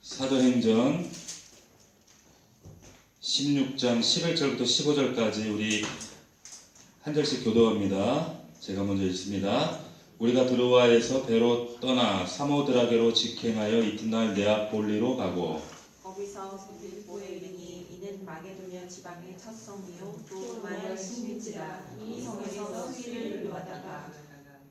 사도행전 16장 11절부터 15절까지 우리 한 절씩 교도합니다. 제가 먼저 읽습니다. 우리가 드로아에서 배로 떠나 사모드라게로 직행하여 이튿날 네아폴리로 가고 거기서 빌립보에 이르니 이는 마게도냐 지방의 첫 성이요 또 로마의 식민지라. 이 성에서 수기를 요하다가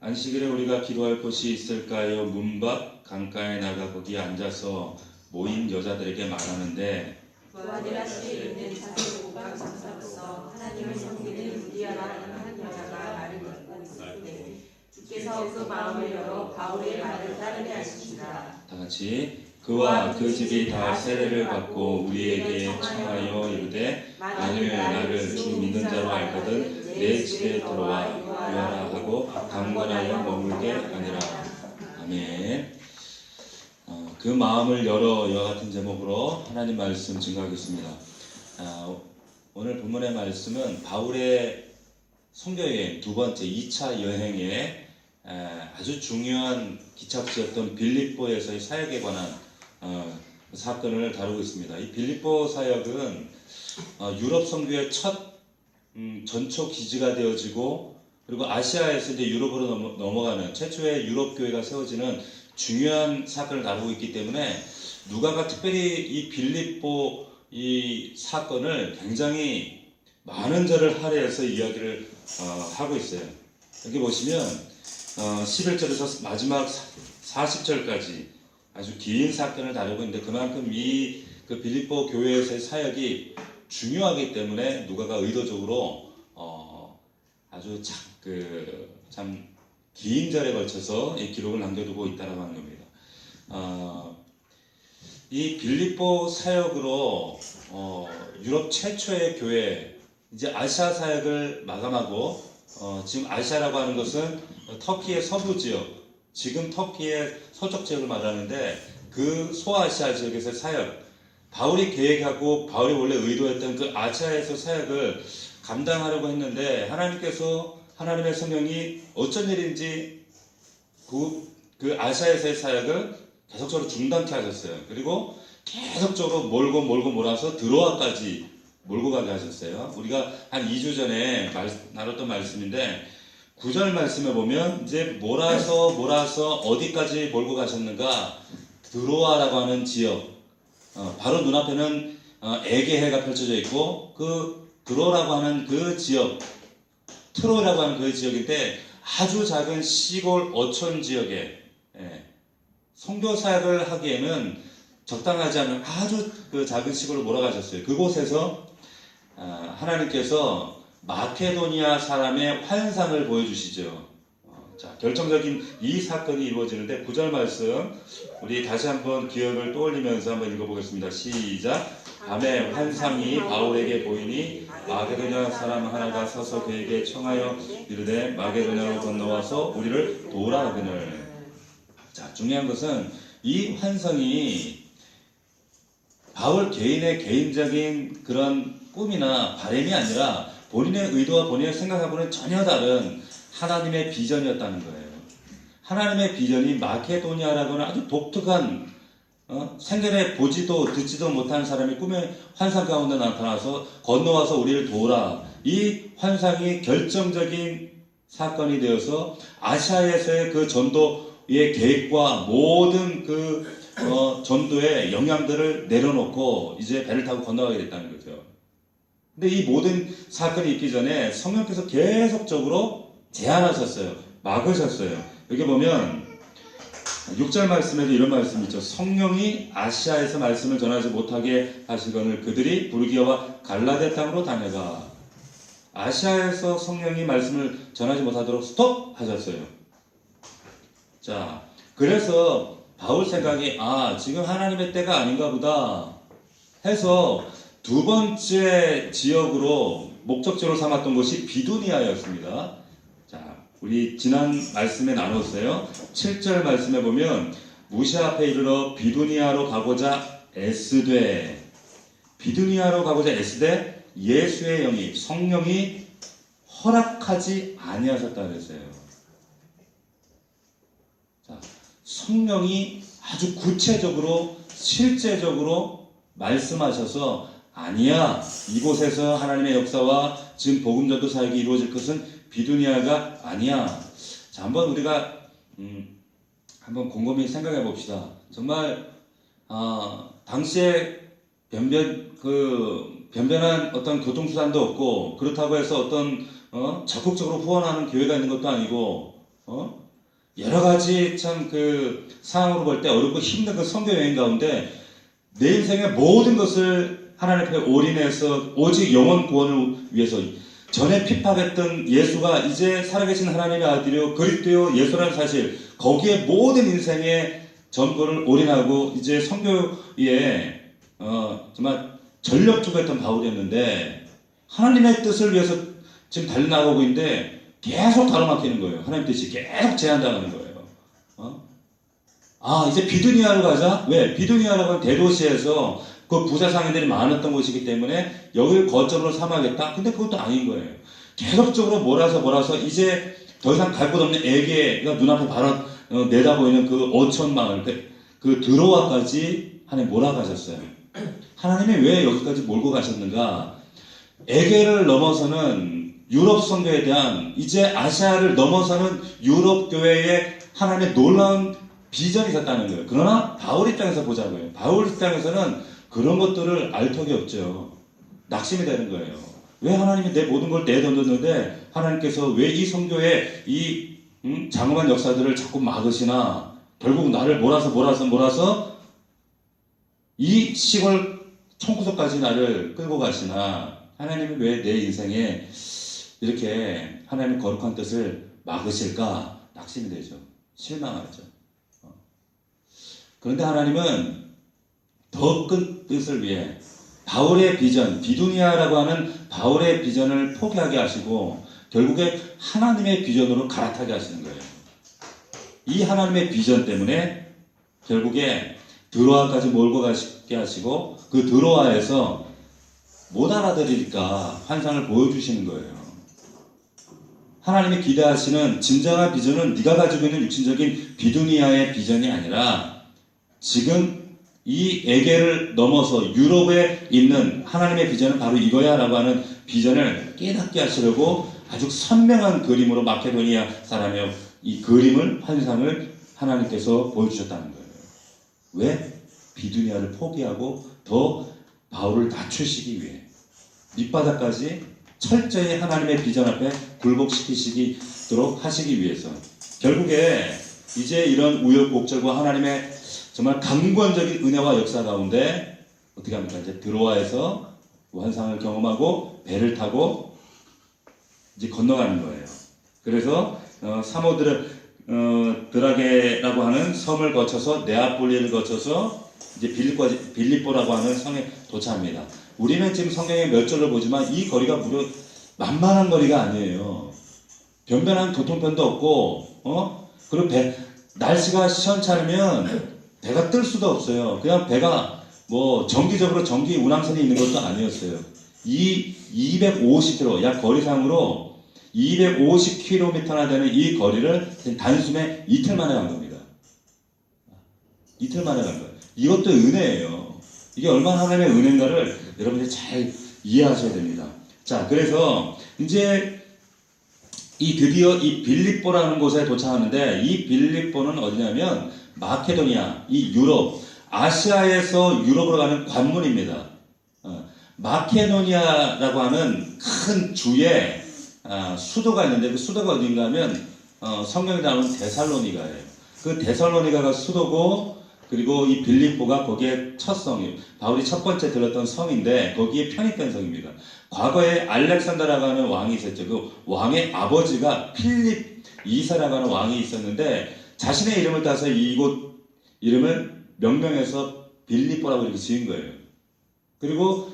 안식일에 우리가 기도할 곳이 있을까요? 문 밖 강가에 나가 거기 앉아서 모인 여자들에게 말하는데 두아디라시에 있는 사세고각 장사로서 하나님을 섬기는 루디아라는 한 여자가 말을 듣고 있을 주께서 그 마음을 열어 바울의 말을 따르게 하시니라. 다 같이 그와 그 집이 다 세례를 받고 우리에게 청하여 이르되 만일 나를 주 믿는 자로 알거든 내 집에 들어와 유하라 하고 강권하여 머물게 하니라. 아멘. 그 마음을 열어 이와 같은 제목으로 하나님 말씀 증거하겠습니다. 오늘 본문의 말씀은 바울의 선교여행 두 번째 2차 여행에 아주 중요한 기착지였던 빌립보에서의 사역에 관한 사건을 다루고 있습니다. 이 빌립보 사역은 유럽 선교의 첫 전초 기지가 되어지고 그리고 아시아에서 이제 유럽으로 넘어가는 최초의 유럽 교회가 세워지는 중요한 사건을 다루고 있기 때문에 누가가 특별히 이 빌립보 이 사건을 굉장히 많은 절을 할애해서 이야기를 하고 있어요. 여기 보시면 11절에서 마지막 40절까지 아주 긴 사건을 다루고 있는데 그만큼 그 빌립보 교회에서의 사역이 중요하기 때문에 누가가 의도적으로 아주 참 긴 절에 걸쳐서 이 기록을 남겨두고 있다라고 하는 겁니다. 이 빌립보 사역으로 유럽 최초의 교회 이제 아시아 사역을 마감하고 지금 아시아라고 하는 것은 터키의 서부 지역, 지금 터키의 서쪽 지역을 말하는데 그 소아시아 지역에서의 사역, 바울이 계획하고 바울이 원래 의도했던 그 아시아에서 사역을 감당하려고 했는데 하나님께서 하나님의 성령이 어쩐 일인지 그 아시아에서의 사역을 계속적으로 중단케 하셨어요. 그리고 계속적으로 몰고 몰아서 드로아까지 몰고 가게 하셨어요. 우리가 한 2주 전에 나눴던 말씀인데 9절 말씀에 보면 이제 몰아서 어디까지 몰고 가셨는가? 드로아라고 하는 지역, 바로 눈앞에는 에게해가 펼쳐져 있고 그 드로라고 하는 그 지역, 트로라고 하는 그 지역인데 아주 작은 시골 어촌 지역에 선교 사역을 하기에는 적당하지 않은 아주 그 작은 시골을 몰아가셨어요. 그곳에서 하나님께서 마케도니아 사람의 환상을 보여주시죠. 자, 결정적인 이 사건이 이루어지는데 9절 말씀 우리 다시 한번 기억을 떠올리면서 한번 읽어보겠습니다. 시작. 밤에 환상이 바울에게 보이니 마게도냐 사람 하나가 서서 그에게 청하여 이르되 마게도냐로 건너와서 우리를 도우라 하거늘. 자, 중요한 것은 이 환상이 바울 개인의 개인적인 그런 꿈이나 바람이 아니라 본인의 의도와 본인의 생각하고는 전혀 다른 하나님의 비전이었다는 거예요. 하나님의 비전이 마케도니아라고는 아주 독특한 생전에 보지도 듣지도 못한 사람이 꿈의 환상 가운데 나타나서 건너와서 우리를 도우라. 이 환상이 결정적인 사건이 되어서 아시아에서의 그 전도의 계획과 모든 그 전도의 영향들을 내려놓고 이제 배를 타고 건너가게 됐다는 거죠. 근데 이 모든 사건이 있기 전에 성령께서 계속적으로 제한하셨어요. 막으셨어요. 여기 보면 6절 말씀에도 이런 말씀이 있죠. 성령이 아시아에서 말씀을 전하지 못하게 하시거늘 그들이 부르기아와 갈라데 땅으로 다녀가. 아시아에서 성령이 말씀을 전하지 못하도록 스톱 하셨어요. 자, 그래서 바울 생각이 지금 하나님의 때가 아닌가 보다 해서 두 번째 지역으로 목적지로 삼았던 곳이 비두니아였습니다. 자, 우리 지난 말씀에 나눴어요. 7절 말씀에 보면 무시 앞에 이르러 비두니아로 가고자 애쓰되 예수의 영이 성령이 허락하지 아니하셨다 그랬어요. 자, 성령이 아주 구체적으로 실제적으로 말씀하셔서 아니야, 이곳에서 하나님의 역사와 지금 복음전도 사역이 이루어질 것은 비두니아가 아니야. 자, 한번 우리가 한번 곰곰이 생각해 봅시다. 정말 당시에 변변한 어떤 교통수단도 없고, 그렇다고 해서 어떤 적극적으로 후원하는 교회가 있는 것도 아니고, 여러 가지 참 그 상황으로 볼 때 어렵고 힘든 그 선교 여행 가운데 내 인생의 모든 것을 하나님 앞에 올인해서 오직 영혼 구원을 위해서, 전에 핍박했던 예수가 이제 살아계신 하나님의 아들이요 그리스도요 예수라는 사실, 거기에 모든 인생의 전부를 올인하고 이제 선교에 정말 전력 투구했던 바울이었는데, 하나님의 뜻을 위해서 지금 달려나가고 있는데 계속 가로막히는 거예요. 하나님 뜻이 계속 제한당하는 거예요. 이제 비두니아로 가자. 왜? 비두니아라고 하는 대도시에서 그 부자 상인들이 많았던 곳이기 때문에 여기를 거점으로 삼아야겠다. 근데 그것도 아닌 거예요. 계속적으로 몰아서 이제 더 이상 갈 곳 없는 에게가 눈앞에 바로 내다보이는 그 어촌 마을, 그 드로아까지 하나님 몰아가셨어요. 하나님이 왜 여기까지 몰고 가셨는가? 에게를 넘어서는 유럽 선교에 대한, 이제 아시아를 넘어서는 유럽 교회의 하나님의 놀라운 비전이 있었다는 거예요. 그러나 바울 입장에서 보자고요. 바울 입장에서는 그런 것들을 알 턱이 없죠. 낙심이 되는 거예요. 왜 하나님이 내 모든 걸 내던졌는데 하나님께서 왜 이 선교의 이 장엄한 역사들을 자꾸 막으시나? 결국 나를 몰아서 이 시골 총구석까지 나를 끌고 가시나? 하나님이 왜 내 인생에 이렇게 하나님의 거룩한 뜻을 막으실까? 낙심이 되죠. 실망하죠. 그런데 하나님은 더 큰 뜻을 위해 바울의 비전, 비두니아라고 하는 바울의 비전을 포기하게 하시고 결국에 하나님의 비전으로 갈아타게 하시는 거예요. 이 하나님의 비전 때문에 결국에 드로아까지 몰고 가게 하시고, 그 드로아에서 못 알아들으니까 환상을 보여주시는 거예요. 하나님이 기대하시는 진정한 비전은 네가 가지고 있는 육신적인 비두니아의 비전이 아니라 지금 이 에게를 넘어서 유럽에 있는 하나님의 비전은 바로 이거야 라고 하는 비전을 깨닫게 하시려고 아주 선명한 그림으로 마케도니아 사람의 이 그림을, 환상을 하나님께서 보여주셨다는 거예요. 왜? 비두니아를 포기하고 더 바울을 낮추시기 위해, 밑바닥까지 철저히 하나님의 비전 앞에 굴복시키시도록 하시기 위해서. 결국에 이제 이런 우여곡절과 하나님의 정말 강권적인 은혜와 역사 가운데 어떻게 합니까? 이제 드로아에서 환상을 경험하고 배를 타고 이제 건너가는 거예요. 그래서 드라게라고 하는 섬을 거쳐서 네아폴리를 거쳐서 이제 빌립보라고 하는 성에 도착합니다. 우리는 지금 성경에 몇 절을 보지만 이 거리가 무려 만만한 거리가 아니에요. 변변한 교통편도 없고, 그리고 날씨가 시원찮으면 배가 뜰 수도 없어요. 그냥 배가 정기적으로 전기 운항선이 있는 것도 아니었어요. 이 250km, 약 거리상으로 250km나 되는 이 거리를 단숨에 이틀 만에 간 겁니다. 이틀 만에 간 거예요. 이것도 은혜예요. 이게 얼마나 하나님의 은혜인가를 여러분들이 잘 이해하셔야 됩니다. 자, 그래서 이제 드디어 이 빌립보라는 곳에 도착하는데, 이 빌립보는 어디냐면 마케도니아, 이 유럽, 아시아에서 유럽으로 가는 관문입니다. 마케도니아라고 하는 큰 주에 수도가 있는데, 그 수도가 어딘가 하면 성경에 나오는 데살로니가예요. 그 데살로니가가 수도고, 그리고 이 빌립보가 거기에 첫 성이에요. 바울이 첫 번째 들었던 성인데 거기에 편입된 성입니다. 과거에 알렉산더라고 하는 왕이 있었죠. 그 왕의 아버지가 필립 2세라고 하는 왕이 있었는데, 자신의 이름을 따서 이곳 이름을 명명해서 빌립보라고 이렇게 지은 거예요. 그리고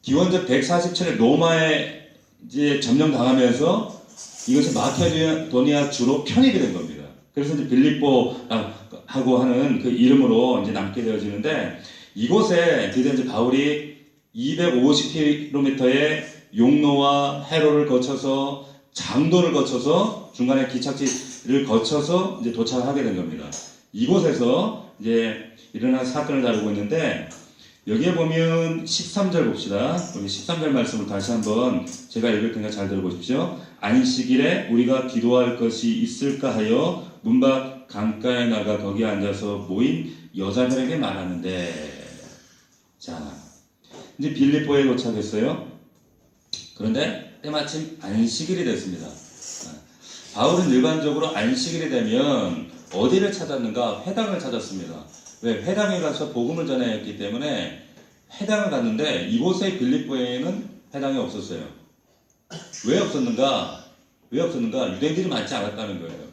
기원전 147년 로마에 이제 점령당하면서 이것이 마케도니아 주로 편입이 된 겁니다. 그래서 이제 빌립보하고 하는 그 이름으로 이제 남게 되어지는데, 이곳에 드디어 이제 바울이 250km의 용로와 해로를 거쳐서 장도를 거쳐서 중간에 기착지를 거쳐서 이제 도착하게 된 겁니다. 이곳에서 이제 일어난 사건을 다루고 있는데 여기에 보면 13절 봅시다. 우리 13절 말씀을 다시 한번 제가 읽을 테니까 잘 들어보십시오. 안식일에 우리가 기도할 것이 있을까 하여 문밖 강가에 나가 거기 앉아서 모인 여자들에게 말하는데, 자 이제 빌립보에 도착했어요. 그런데 때마침 안식일이 됐습니다. 바울은 일반적으로 안식일이 되면 어디를 찾았는가? 회당을 찾았습니다. 왜? 회당에 가서 복음을 전해야 했기 때문에 회당을 갔는데 이곳에 빌립보에는 회당이 없었어요. 왜 없었는가? 유대인들이 많지 않았다는 거예요.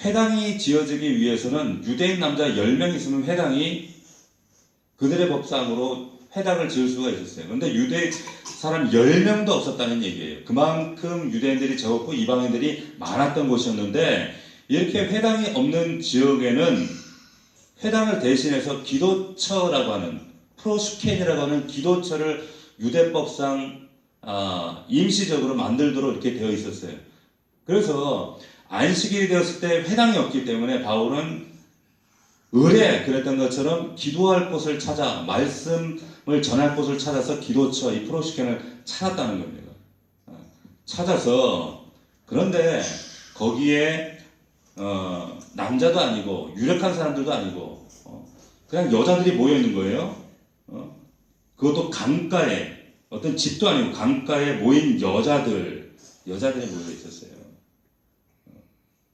회당이 지어지기 위해서는 유대인 남자 10명 있으면 회당이 그들의 법상으로 회당을 지을 수가 있었어요. 그런데 유대 사람 10명도 없었다는 얘기예요. 그만큼 유대인들이 적었고 이방인들이 많았던 곳이었는데, 이렇게 회당이 없는 지역에는 회당을 대신해서 기도처라고 하는, 프로슈켄이라고 하는 기도처를 유대법상 임시적으로 만들도록 이렇게 되어 있었어요. 그래서 안식일이 되었을 때 회당이 없기 때문에 바울은 을에 그랬던 것처럼 기도할 곳을 찾아, 말씀을 전할 곳을 찾아서 기도처, 이 프로슈켄을 찾았다는 겁니다. 찾아서, 그런데 거기에 남자도 아니고 유력한 사람들도 아니고 그냥 여자들이 모여 있는 거예요. 그것도 강가에, 어떤 집도 아니고 강가에 모인 여자들이 모여 있었어요.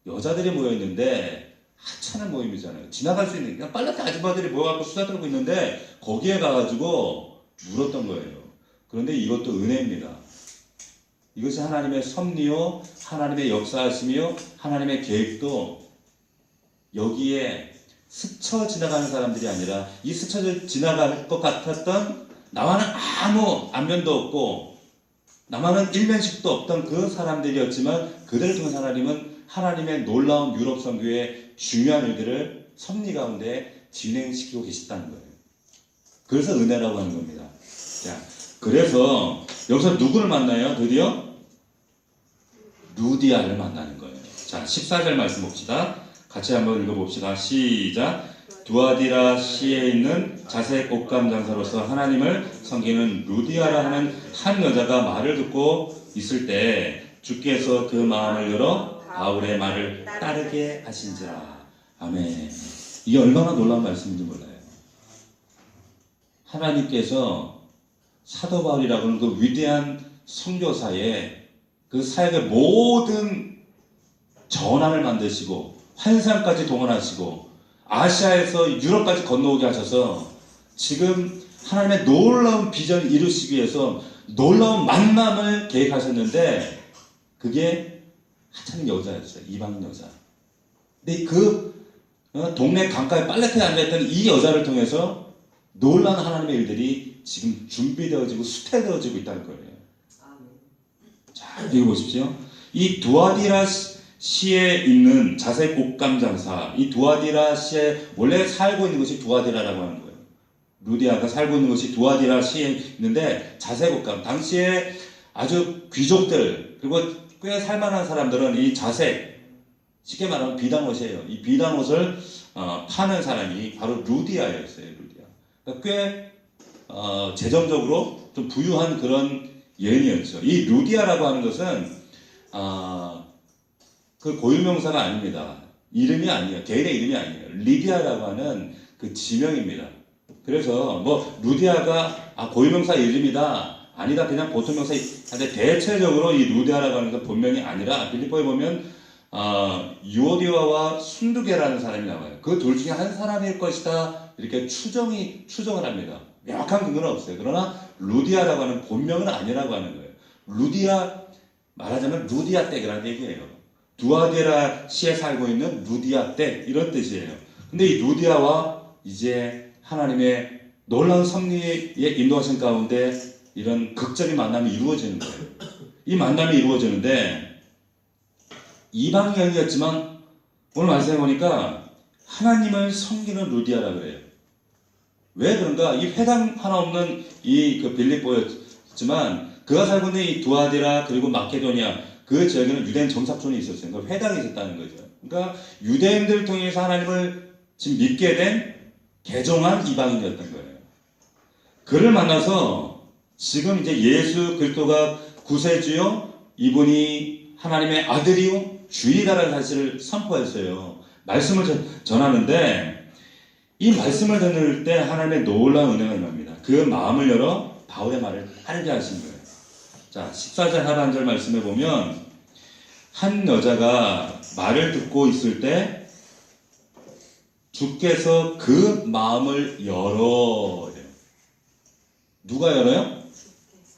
여자들이 모여 있는데 하찮은 모임이잖아요. 지나갈 수 있는, 그냥 빨라테 아줌마들이 모여갖고 수다 떨고 있는데 거기에 가가지고 물었던 거예요. 그런데 이것도 은혜입니다. 이것이 하나님의 섭리요, 하나님의 역사하심이요, 하나님의 계획도 여기에 스쳐 지나가는 사람들이 아니라, 이 스쳐 지나갈 것 같았던, 나와는 아무 안면도 없고 나와는 일면식도 없던 그 사람들이었지만, 그들을 통해 하나님은 하나님의 놀라운 유럽 선교의 중요한 일들을 섭리 가운데 진행시키고 계셨다는 거예요. 그래서 은혜라고 하는 겁니다. 자, 그래서 여기서 누구를 만나요? 드디어 루디아를 만나는 거예요. 자, 14절 말씀 봅시다. 같이 한번 읽어봅시다. 시작. 두아디라 시에 있는 자색 옷감 장사로서 하나님을 섬기는 루디아라 하는 한 여자가 말을 듣고 있을 때 주께서 그 마음을 열어 바울의 말을 따르게 하신지라. 아멘. 이게 얼마나 놀라운 말씀인지 몰라요. 하나님께서 사도 바울이라고 하는 그 위대한 선교사의 그 사역의 모든 전환을 만드시고 환상까지 동원하시고 아시아에서 유럽까지 건너오게 하셔서 지금 하나님의 놀라운 비전을 이루시기 위해서 놀라운 만남을 계획하셨는데, 그게 하찮은 여자였어요. 이방인 여자. 근데 그 동네 강가에 빨래터에 앉아있던 이 여자를 통해서 놀라운 하나님의 일들이 지금 준비되어지고 수태되어지고 있다는 거예요. 자, 읽어보십시오. 이 두아디라 시에 있는 자색 옷감 장사, 이 두아디라 시에 원래 살고 있는 것이 두아디라라고 하는 거예요. 루디아가 살고 있는 것이 두아디라 시에 있는데, 자색 옷감, 당시에 아주 귀족들 그리고 꽤 살만한 사람들은 이 자색, 쉽게 말하면 비단옷이에요. 이 비단옷을 파는 사람이 바로 루디아였어요. 루디아. 그러니까 꽤 재정적으로 좀 부유한 그런 여인이었죠. 이 루디아라고 하는 것은 그 고유명사가 아닙니다. 이름이 아니에요. 개인의 이름이 아니에요. 리디아라고 하는 그 지명입니다. 그래서 뭐 루디아가 고유명사 이름이다, 아니다, 그냥 보통 명사. 근데 대체적으로 이 루디아라고 하는 건 본명이 아니라, 빌립보에 보면 유오디아와 순두개라는 사람이 나와요. 그 둘 중에 한 사람일 것이다, 이렇게 추정을 합니다. 명확한 근거는 없어요. 그러나 루디아라고 하는 본명은 아니라고 하는 거예요. 루디아, 말하자면 루디아 댁이라는 얘기예요. 두아디라 시에 살고 있는 루디아 댁, 이런 뜻이에요. 근데 이 루디아와 이제 하나님의 놀라운 섭리의 인도하신 가운데 이런 극적인 만남이 이루어지는 거예요. 이 만남이 이루어지는데, 이방인이었지만 오늘 말씀해 보니까 하나님을 섬기는 루디아라 그래요. 왜 그런가? 이 회당 하나 없는 이 그 빌립보였지만, 그가 살고 있는 이 두아디라 그리고 마케도니아, 그 지역에는 유대인 정착촌이 있었어요. 그러니까 회당이 있었다는 거죠. 그러니까 유대인들 통해서 하나님을 지금 믿게 된 개종한 이방인이었던 거예요. 그를 만나서 지금 이제 예수 그리스도가 구세주요, 이분이 하나님의 아들이요 주이다라는 사실을 선포했어요. 말씀을 전하는데 이 말씀을 듣는 때 하나님의 놀라운 은혜가 임합니다. 그 마음을 열어 바울의 말을 따르게 하신 거예요. 자, 14절 하반절 말씀에 보면 한 여자가 말을 듣고 있을 때 주께서 그 마음을 열어. 누가 열어요?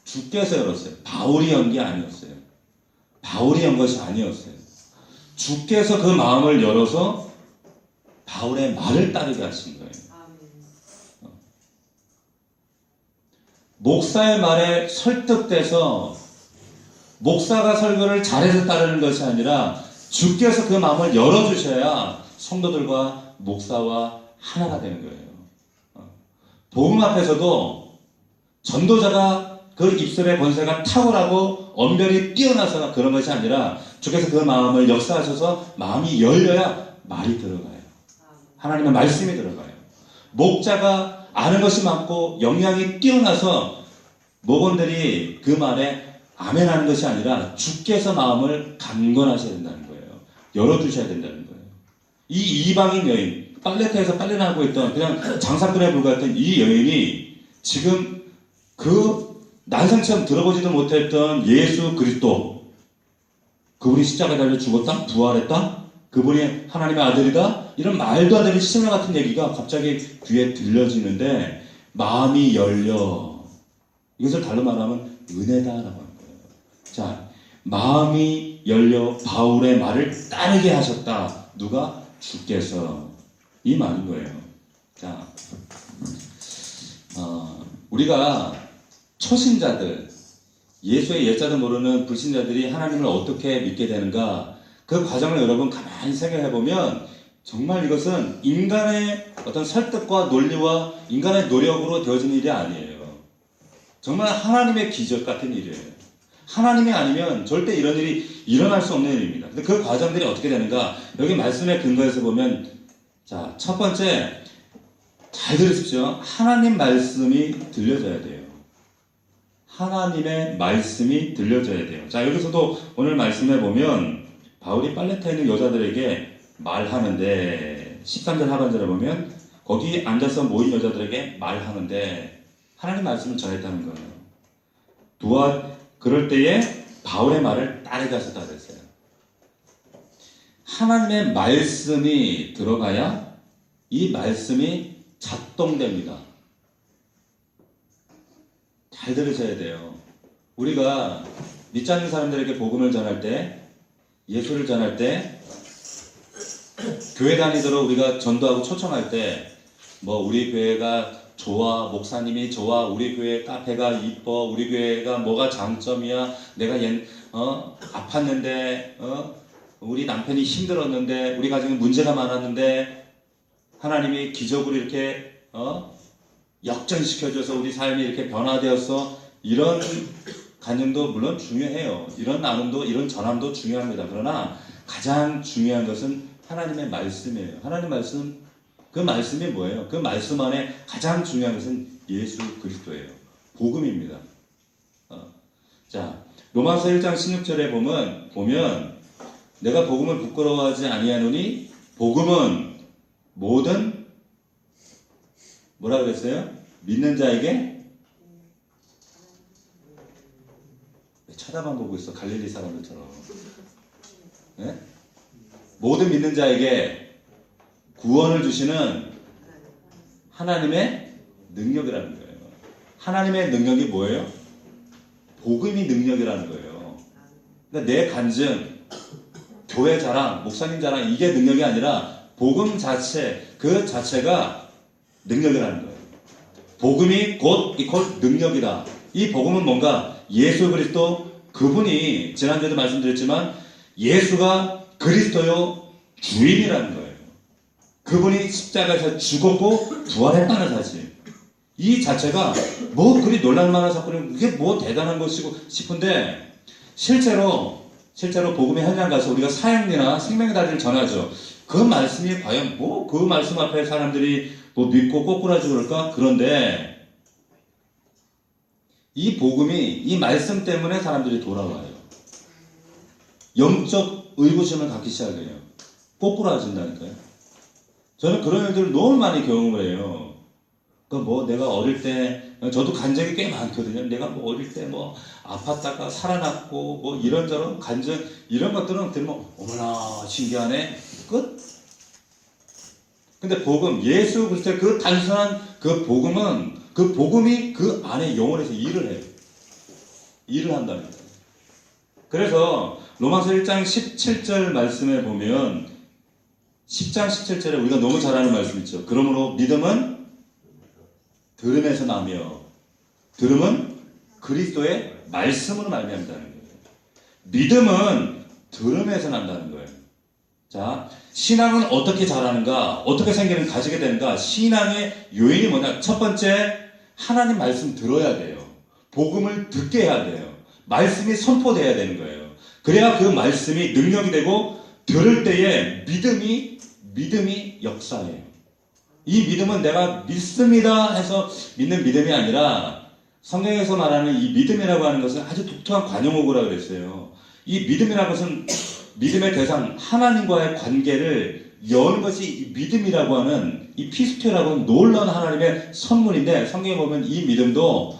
주께서 열었어요. 바울이 연 게 아니었어요. 바울이 연 것이 아니었어요. 주께서 그 마음을 열어서 바울의 말을 따르게 하신 거예요. 목사의 말에 설득돼서 목사가 설교를 잘해서 따르는 것이 아니라 주께서 그 마음을 열어주셔야 성도들과 목사와 하나가 되는 거예요. 복음 앞에서도 전도자가 그 입술의 권세가 탁월하고 언변이 뛰어나서 그런 것이 아니라 주께서 그 마음을 역사하셔서 마음이 열려야 말이 들어가요. 하나님의 말씀이 들어가요. 목자가 아는 것이 많고 역량이 뛰어나서 목원들이 그 말에 아멘하는 것이 아니라 주께서 마음을 강권하셔야 된다는 거예요. 열어주셔야 된다는 거예요. 이 이방인 여인, 빨래터에서 빨래나 하고 있던 그냥 장사꾼에 불과했던 이 여인이 지금 그 난상처럼 들어보지도 못했던 예수 그리스도, 그분이 십자가에 달려 죽었다? 부활했다? 그분이 하나님의 아들이다? 이런 말도 안 되는 신화 같은 얘기가 갑자기 귀에 들려지는데 마음이 열려. 이것을 달로 말하면 은혜다라고 하는 거예요. 자, 마음이 열려 바울의 말을 따르게 하셨다. 누가? 주께서. 이 말인 거예요. 자, 우리가 초신자들, 예수의 예자도 모르는 불신자들이 하나님을 어떻게 믿게 되는가, 그 과정을 여러분 가만히 생각해 보면 정말 이것은 인간의 어떤 설득과 논리와 인간의 노력으로 되어진 일이 아니에요. 정말 하나님의 기적 같은 일이에요. 하나님이 아니면 절대 이런 일이 일어날 수 없는 일입니다. 근데 그 과정들이 어떻게 되는가? 여기 말씀의 근거에서 보면, 자, 첫 번째, 잘 들으십시오. 하나님 말씀이 들려져야 돼요. 하나님의 말씀이 들려져야 돼요. 자, 여기서도 오늘 말씀해 보면 바울이 빨래터에 있는 여자들에게 말하는데 13절 하반절에 보면 거기 앉아서 모인 여자들에게 말하는데 하나님 말씀을 전했다는 거예요. 그럴 때에 바울의 말을 따르게 하셨다 그랬어요. 하나님의 말씀이 들어가야 이 말씀이 작동됩니다. 잘 들으셔야 돼요. 우리가 믿지 않는 사람들에게 복음을 전할 때, 예수를 전할 때, 교회 다니도록 우리가 전도하고 초청할 때, 뭐 우리 교회가 좋아, 목사님이 좋아, 우리 교회 카페가 이뻐, 우리 교회가 뭐가 장점이야, 내가 아팠는데, 우리 남편이 힘들었는데, 우리 가정에 문제가 많았는데, 하나님이 기적으로 이렇게 역전시켜줘서 우리 삶이 이렇게 변화되었어. 이런 간증도 물론 중요해요. 이런 나눔도, 이런 전함도 중요합니다. 그러나 가장 중요한 것은 하나님의 말씀이에요. 하나님 말씀, 그 말씀이 뭐예요? 그 말씀 안에 가장 중요한 것은 예수 그리스도예요. 복음입니다. 자, 로마서 1장 16절에 보면 내가 복음을 부끄러워하지 아니하노니 복음은 모든 뭐라 그랬어요? 믿는 자에게 쳐다만 보고 있어. 갈릴리 사람들처럼. 네? 모든 믿는 자에게 구원을 주시는 하나님의 능력이라는 거예요. 하나님의 능력이 뭐예요? 복음이 능력이라는 거예요. 그러니까 내 간증, 교회 자랑, 목사님 자랑, 이게 능력이 아니라 복음 자체, 그 자체가 능력이라는 거예요. 복음이 곧 이퀄 능력이다. 이 복음은 뭔가 예수 그리스도, 그분이 지난주에도 말씀드렸지만 예수가 그리스도요 주인이라는 거예요. 그분이 십자가에서 죽었고 부활했다는 사실. 이 자체가 뭐 그리 놀랄만한 사건이, 이게 뭐 대단한 것이고 싶은데 실제로 실제로 복음의 현장 가서 우리가 사형리나 생명의 다리를 전하죠. 그 말씀이 과연 뭐 그 말씀 앞에 사람들이 뭐 믿고 꼬꾸라지고 그럴까? 그런데 이 복음이 이 말씀 때문에 사람들이 돌아와요. 영적 의구심을 갖기 시작해요. 꼬꾸라진다니까요. 저는 그런 일들을 너무 많이 경험을 해요. 그러니까 뭐 내가 어릴 때 저도 간증이 꽤 많거든요. 내가 뭐 어릴 때 뭐 아팠다가 살아났고 뭐 이런저런 간증 이런 것들은 들으면 어머나 신기하네. 끝. 근데 복음 예수 그리스도의 그 단순한 그 복음은 그 복음이 그 안에 영혼에서 일을 해요. 일을 한다는 거예요. 그래서 로마서 1장 17절 말씀에 보면 10장 17절에 우리가 너무 잘 아는 말씀 있죠. 그러므로 믿음은 들음에서 나며 들음은 그리스도의 말씀으로 말미암다는 거예요. 믿음은 들음에서 난다는 거예요. 자, 신앙은 어떻게 자라는가? 어떻게 생기는 가지게 되는가? 신앙의 요인이 뭐냐? 첫 번째, 하나님 말씀 들어야 돼요. 복음을 듣게 해야 돼요. 말씀이 선포돼야 되는 거예요. 그래야 그 말씀이 능력이 되고 들을 때에 믿음이 역사해요. 이 믿음은 내가 믿습니다 해서 믿는 믿음이 아니라 성경에서 말하는 이 믿음이라고 하는 것은 아주 독특한 관용어구라 그랬어요. 이 믿음이라는 것은 믿음의 대상 하나님과의 관계를 여는 것이 이 믿음이라고 하는 이 피스토라고 하는 놀라운 하나님의 선물인데 성경에 보면 이 믿음도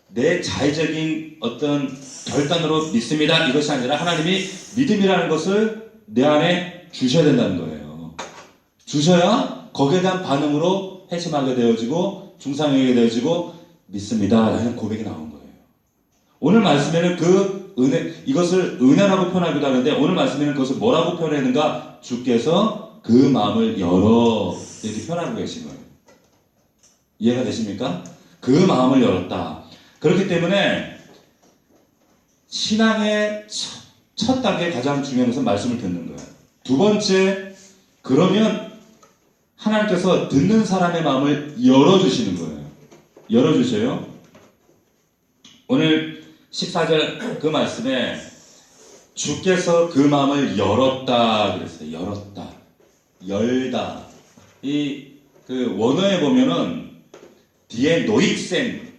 내 자의적인 어떤 결단으로 믿습니다 이것이 아니라 하나님이 믿음이라는 것을 내 안에 주셔야 된다는 거예요. 주셔야 거기에 대한 반응으로 회심하게 되어지고 중상하게 되어지고 믿습니다 라는 고백이 나온 거예요. 오늘 말씀에는 그 은혜, 이것을 은혜라고 표현하기도 하는데 오늘 말씀에는 그것을 뭐라고 표현했는가? 주께서 그 마음을 열어 이렇게 표현하고 계신 거예요. 이해가 되십니까? 그 마음을 열었다. 그렇기 때문에 신앙의 첫 단계 가장 중요한 것은 말씀을 듣는 거예요. 두 번째, 그러면 하나님께서 듣는 사람의 마음을 열어주시는 거예요. 열어주셔요. 오늘 14절 그 말씀에 주께서 그 마음을 열었다 그랬어요. 열었다. 열다. 그 원어에 보면은 뒤에 노익센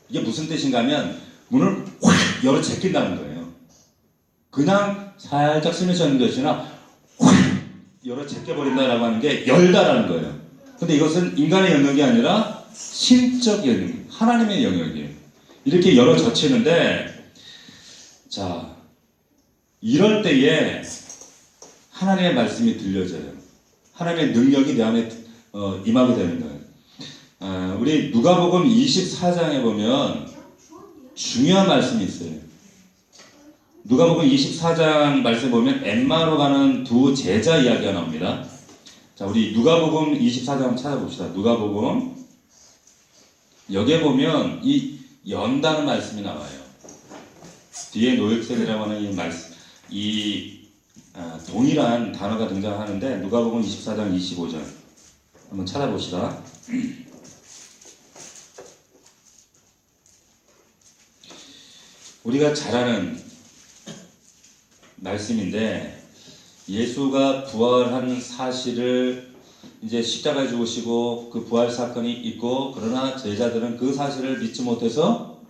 이게 무슨 뜻인가 하면 문을 확 열어 제낀다는 거예요. 그냥 살짝 스며드는 것이 아니라 확 열어 제껴버린다라고 하는 게 열다라는 거예요. 근데 이것은 인간의 영역이 아니라 신적 영역, 하나님의 영역이에요. 이렇게 열어 젖히는데 자 이럴 때에 하나님의 말씀이 들려져요. 하나님의 능력이 내 안에 임하게 되는 거예요. 우리 누가복음 24장에 보면 중요한 말씀이 있어요. 누가복음 24장 말씀 보면 엠마오로 가는 두 제자 이야기가 나옵니다. 자, 우리 누가복음 24장 찾아봅시다. 누가복음 여기에 보면 이 연다는 말씀이 나와요. 뒤에 노역생이라고 하는 이 말씀, 동일한 단어가 등장하는데 누가복음 24장 25절 한번 찾아봅시다. 우리가 잘 아는 말씀인데 예수가 부활한 사실을 이제 십자가에 죽으시고 그 부활 사건이 있고 그러나 제자들은 그 사실을 믿지 못해서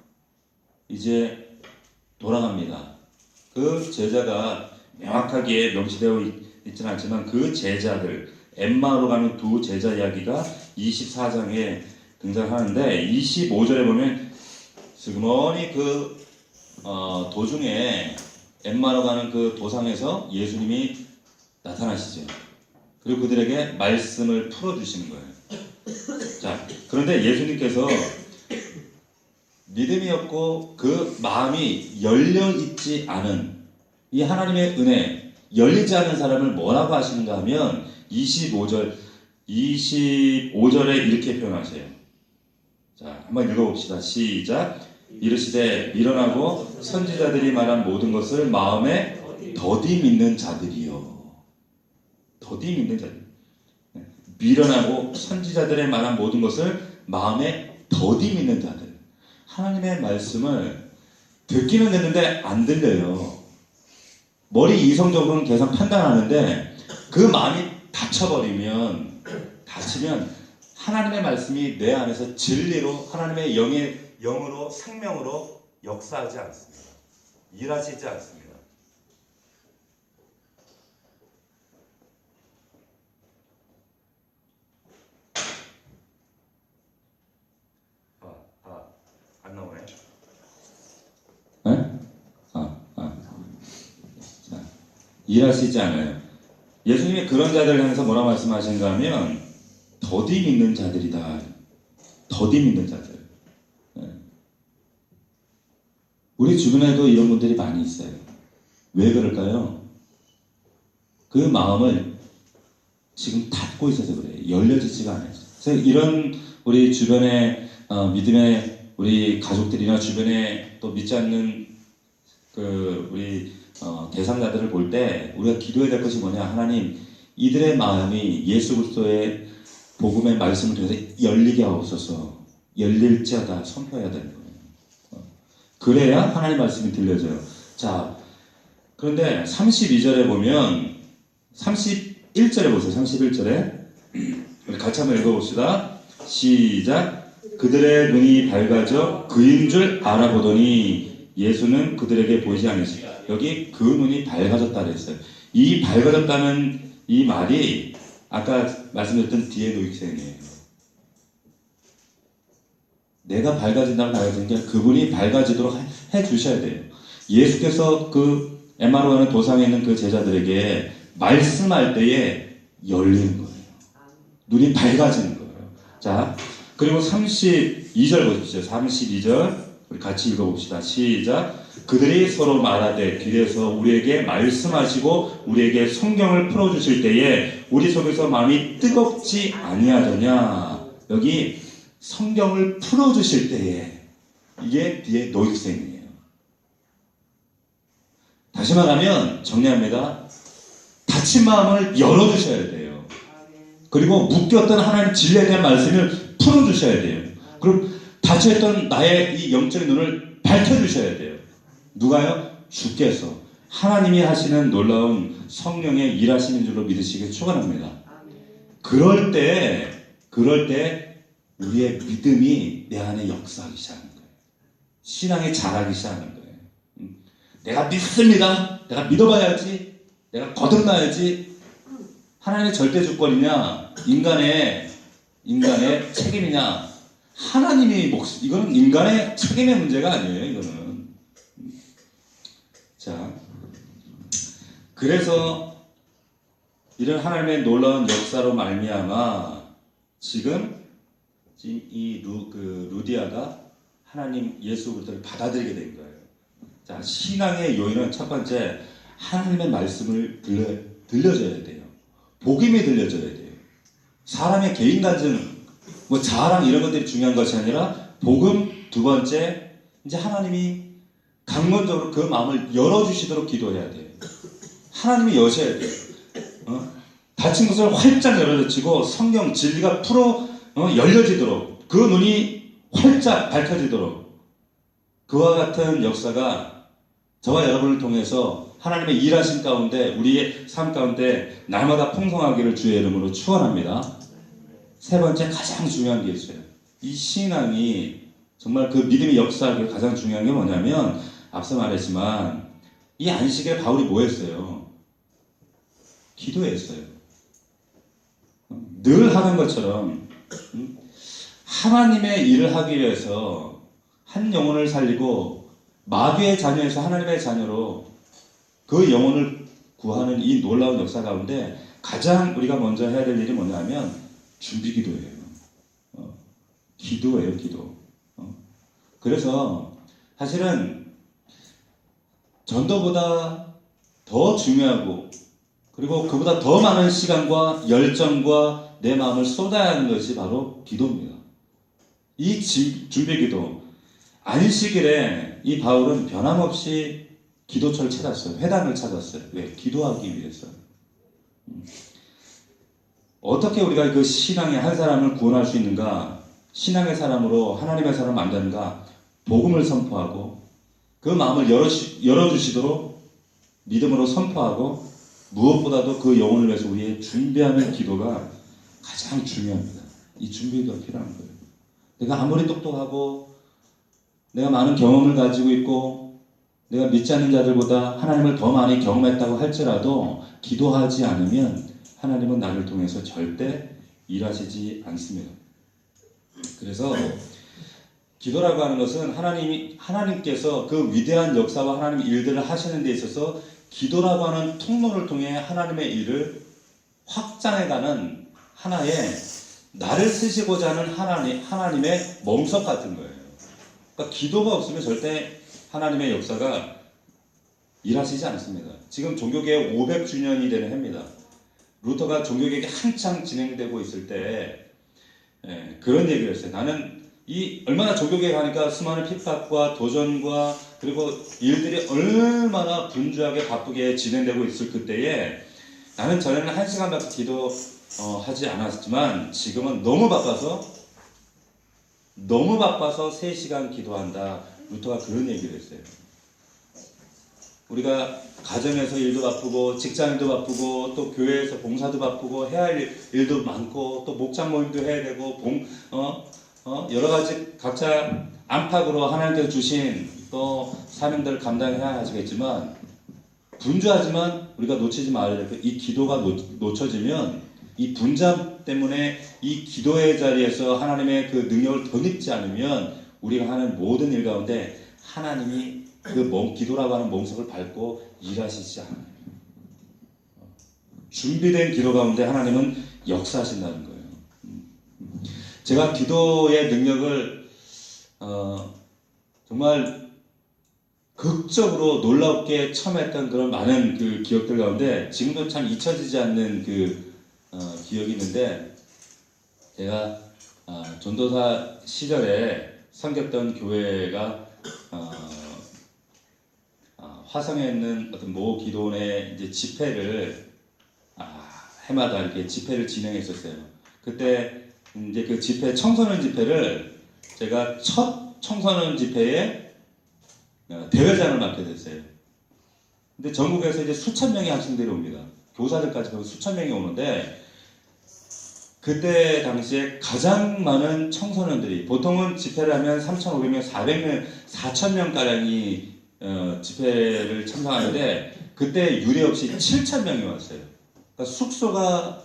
이제 돌아갑니다. 그 제자가 명확하게 명시되어 있지는 않지만 그 제자들 엠마오로 가는 두 제자 이야기가 24장에 등장하는데 25절에 보면 슬그머니 그 도중에 엠마오로 가는 그 도상에서 예수님이 나타나시죠. 그리고 그들에게 말씀을 풀어주시는 거예요. 자, 그런데 예수님께서 믿음이 없고 그 마음이 열려있지 않은 이 하나님의 은혜, 열리지 않은 사람을 뭐라고 하시는가 하면 25절에 이렇게 표현하세요. 자, 한번 읽어봅시다. 시작. 이르시되 미련하고 선지자들이 말한 모든 것을 마음에 더디 믿는 자들이요. 더디 믿는 자들. 미련하고 선지자들의 말한 모든 것을 마음에 더디 믿는 자들. 하나님의 말씀을 듣기는 듣는데 안 들려요. 머리 이성적으로는 계속 판단하는데 그 마음이 다치면 하나님의 말씀이 내 안에서 진리로 하나님의 영으로 생명으로 역사하지 않습니다. 일하시지 않습니다. 안 나오네. 네? 자, 일하시지 않아요. 예수님이 그런 자들을 향해서 뭐라 말씀하신가 하면 더디 믿는 자들이다. 더디 믿는 자들. 네. 우리 주변에도 이런 분들이 많이 있어요. 왜 그럴까요? 그 마음을 지금 닫고 있어서 그래요. 열려지지가 않아요. 그래서 이런 우리 주변에 믿음의 우리 가족들이나 주변에 또 믿지 않는 그 우리 대상자들을 볼 때 우리가 기도해야 될 것이 뭐냐? 하나님, 이들의 마음이 예수 그리스도의 복음의 말씀을 통해서 열리게 하옵소서. 열릴지어다 선포해야 되는 거예요. 그래야 하나님 말씀이 들려져요. 자, 그런데 32절에 보면 31절에 보세요. 31절에 우리 같이 한번 읽어봅시다. 시작. 그들의 눈이 밝아져 그인 줄 알아보더니 예수는 그들에게 보이지 않으시고, 여기 그 눈이 밝아졌다 그랬어요. 이 밝아졌다는 이 말이 아까 말씀드렸던 디에노익생이에요. 내가 밝아진다고 밝아지는 게 그분이 밝아지도록 해 주셔야 돼요. 예수께서 그 에마루하는 도상에 있는 그 제자들에게 말씀할 때에 열리는 거예요. 눈이 밝아지는 거예요. 자, 그리고 32절 보십시오. 32절 우리 같이 읽어봅시다. 시작. 그들이 서로 말하되 길에서 우리에게 말씀하시고 우리에게 성경을 풀어주실 때에 우리 속에서 마음이 뜨겁지 아니하더냐. 여기 성경을 풀어주실 때에, 이게 뒤에 노익생이에요. 다시 말하면 정리합니다. 닫힌 마음을 열어주셔야 돼요. 그리고 묶였던 하나님 진리에 대한 말씀을 풀어주셔야 돼요. 그럼 닫혀있던 나의 이 영적인 눈을 밝혀주셔야 돼요. 누가요? 주께서. 하나님이 하시는 놀라운 성령의 일하시는 줄로 믿으시길 축원합니다. 그럴 때 우리의 믿음이 내 안에 역사하기 시작하는 거예요. 신앙이 자라기 시작하는 거예요. 내가 믿습니다. 내가 믿어봐야지. 내가 거듭나야지. 하나님의 절대 주권이냐, 인간의 책임이냐? 하나님의 몫. 이거는 인간의 책임의 문제가 아니에요. 이거는. 자, 그래서 이런 하나님의 놀라운 역사로 말미암아 지금 이 루디아가 하나님 예수 그리스도를 받아들이게 된 거예요. 자, 신앙의 요인은 첫 번째, 하나님의 말씀을 들려줘야 돼요. 복음이 들려줘야 돼요. 사람의 개인 간증, 뭐 자랑 이런 것들이 중요한 것이 아니라 복음. 두 번째, 이제 하나님이 강론적으로 그 마음을 열어주시도록 기도해야 돼요. 하나님이 여셔야 돼요. 닫힌 것을 활짝 열어젖히고 성경 진리가 열려지도록, 그 눈이 활짝 밝혀지도록, 그와 같은 역사가 저와 여러분을 통해서 하나님의 일하신 가운데 우리의 삶 가운데 날마다 풍성하기를 주의 이름으로 축원합니다. 세 번째, 가장 중요한 게 있어요. 이 신앙이 정말 그 믿음의 역사하기 가장 중요한 게 뭐냐면, 앞서 말했지만 이 안식일에 바울이 뭐 했어요? 기도했어요. 늘 하는 것처럼 하나님의 일을 하기 위해서 한 영혼을 살리고 마귀의 자녀에서 하나님의 자녀로 그 영혼을 구하는 이 놀라운 역사 가운데 가장 우리가 먼저 해야 될 일이 뭐냐면 준비기도예요. 기도예요, 기도. 그래서 사실은 전도보다 더 중요하고, 그리고 그보다 더 많은 시간과 열정과 내 마음을 쏟아야 하는 것이 바로 기도입니다. 이 준비기도. 안식일에 이 바울은 변함없이 기도처를 찾았어요. 회당을 찾았어요. 왜? 기도하기 위해서. 어떻게 우리가 그 신앙의 한 사람을 구원할 수 있는가? 신앙의 사람으로 하나님의 사람을 만드는가? 복음을 선포하고 그 마음을 열어주시도록 믿음으로 선포하고 무엇보다도 그 영혼을 위해서 우리의 준비하는 기도가 가장 중요합니다. 이 준비가 필요한 거예요. 내가 아무리 똑똑하고 내가 많은 경험을 가지고 있고 내가 믿지 않는 자들보다 하나님을 더 많이 경험했다고 할지라도 기도하지 않으면 하나님은 나를 통해서 절대 일하시지 않습니다. 그래서 기도라고 하는 것은 하나님께서 그 위대한 역사와 하나님의 일들을 하시는 데 있어서 기도라고 하는 통로를 통해 하나님의 일을 확장해가는 하나의 나를 쓰시고자 하는 하나님의 멍석 같은 거예요. 그러니까 기도가 없으면 절대 하나님의 역사가 일하시지 않습니다. 지금 종교개혁 500주년이 되는 해입니다. 루터가 종교개혁이 한창 진행되고 있을 때 그런 얘기를 했어요. 나는 얼마나 종교개혁하니까 수많은 핍박과 도전과 그리고 일들이 얼마나 분주하게 바쁘게 진행되고 있을 그때에 나는 전에는 1시간밖에 기도하지 않았지만 지금은 너무 바빠서 3시간 기도한다. 루터가 그런 얘기를 했어요. 우리가 가정에서 일도 바쁘고 직장일도 바쁘고 또 교회에서 봉사도 바쁘고 해야 할 일도 많고 또 목장 모임도 해야 되고 여러 가지 각자 안팎으로 하나님께서 주신 또 사명들을 감당해야 하시겠지만 분주하지만 우리가 놓치지 말아야 될 게 이 기도가 놓쳐지면 이 분담 때문에 이 기도의 자리에서 하나님의 그 능력을 덧입지 않으면 우리가 하는 모든 일 가운데 하나님이 그 기도라고 하는 멍석을 밟고 일하시지 않아요. 준비된 기도 가운데 하나님은 역사하신다는 거예요. 제가 기도의 능력을 정말 극적으로 놀랍게 처음 했던 그런 많은 그 기억들 가운데 지금도 참 잊혀지지 않는 기억이 있는데 제가 전도사 시절에 섬겼던 교회가 화성에 있는 어떤 모 기도원의 이제 집회를 해마다 이렇게 집회를 진행했었어요. 그때 이제 그 집회 청소년 집회를 제가 첫 청소년 집회에 대회장을 맡게 됐어요. 근데 전국에서 이제 수천 명의 학생들이 옵니다. 교사들까지 거의 수천 명이 오는데 그때 당시에 가장 많은 청소년들이 보통은 집회를 하면 3,500명, 400명, 4,000명가량이 집회를 참석하는데 그때 유례 없이 7,000명이 왔어요. 그러니까 숙소가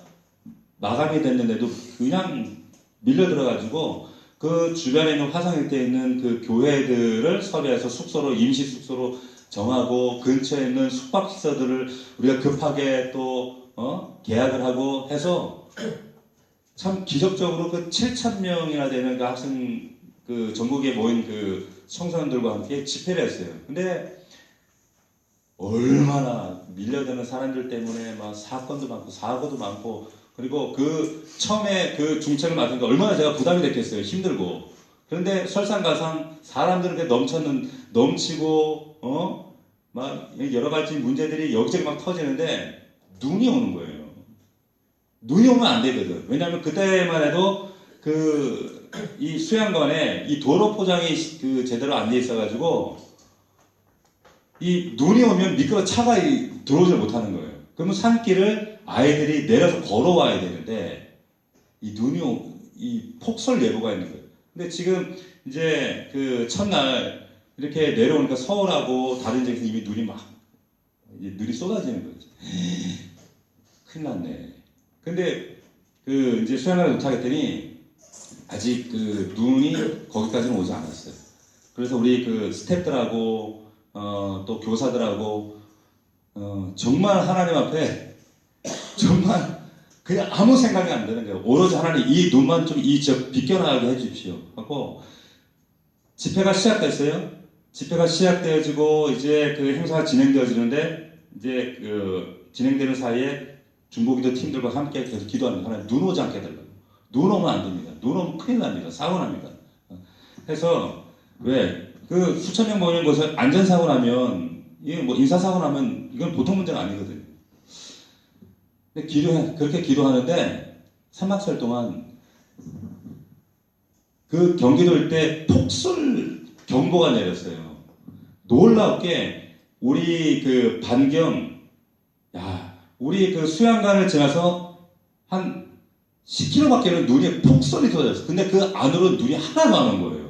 마감이 됐는데도 그냥 밀려들어가지고 그 주변에 있는 화성 일대에 있는 그 교회들을 섭외해서 숙소로 임시 숙소로 정하고 근처에 있는 숙박시설들을 우리가 급하게 또 계약을 하고 해서 참 기적적으로 그 7,000명이나 되는 그 학생 그 전국에 모인 그 청소년들과 함께 집회를 했어요. 근데 얼마나 밀려드는 사람들 때문에 막 사건도 많고 사고도 많고 그리고 그 처음에 그 중책을 맡은 게 얼마나 제가 부담이 됐겠어요. 힘들고. 그런데 설상가상 사람들에게 넘치고 막 여러 가지 문제들이 여기저기 막 터지는데 눈이 오는 거예요. 눈이 오면 안 되거든. 왜냐하면 그때만 해도 이 수양관에 이 도로 포장이 제대로 안 돼 있어가지고 이 눈이 오면 미끄러 차가 들어오질 못하는 거예요. 그러면 산길을 아이들이 내려서 걸어와야 되는데 이 폭설 예보가 있는 거예요. 근데 지금 이제 그 첫날 이렇게 내려오니까 서울하고 다른 지역에서 이미 눈이 쏟아지는 거죠. 큰일 났네. 근데 이제 수양관에 도착했더니 아직 눈이 거기까지는 오지 않았어요. 그래서 우리 스태프들하고 또 교사들하고 정말 하나님 앞에 정말 그냥 아무 생각이 안 드는 거예요. 오로지 하나님 이 눈만 좀 이 지역 비껴나가게 해주십시오 하고 집회가 시작됐어요. 집회가 시작되어지고 이제 그 행사가 진행되어지는데 이제 진행되는 사이에 중보기도 팀들과 함께 계속 기도합니다. 하나님 눈 오지 않게 해달라고. 눈 오면 안 됩니다. 눈 오면 큰일 납니다. 사고 납니다. 해서 왜 수천 명 모이는 곳에 안전사고 나면 이게 인사사고 나면 이건 보통 문제가 아니거든요. 근데 그렇게 기도하는데 3박살 동안 경기도 일대 폭설 경보가 내렸어요. 놀랍게 우리 그 반경, 우리 그 수양관을 지나서 한 10km밖에는 눈이 폭설이 쏟아졌어. 근데 그 안으로 눈이 하나도 안 온 거예요.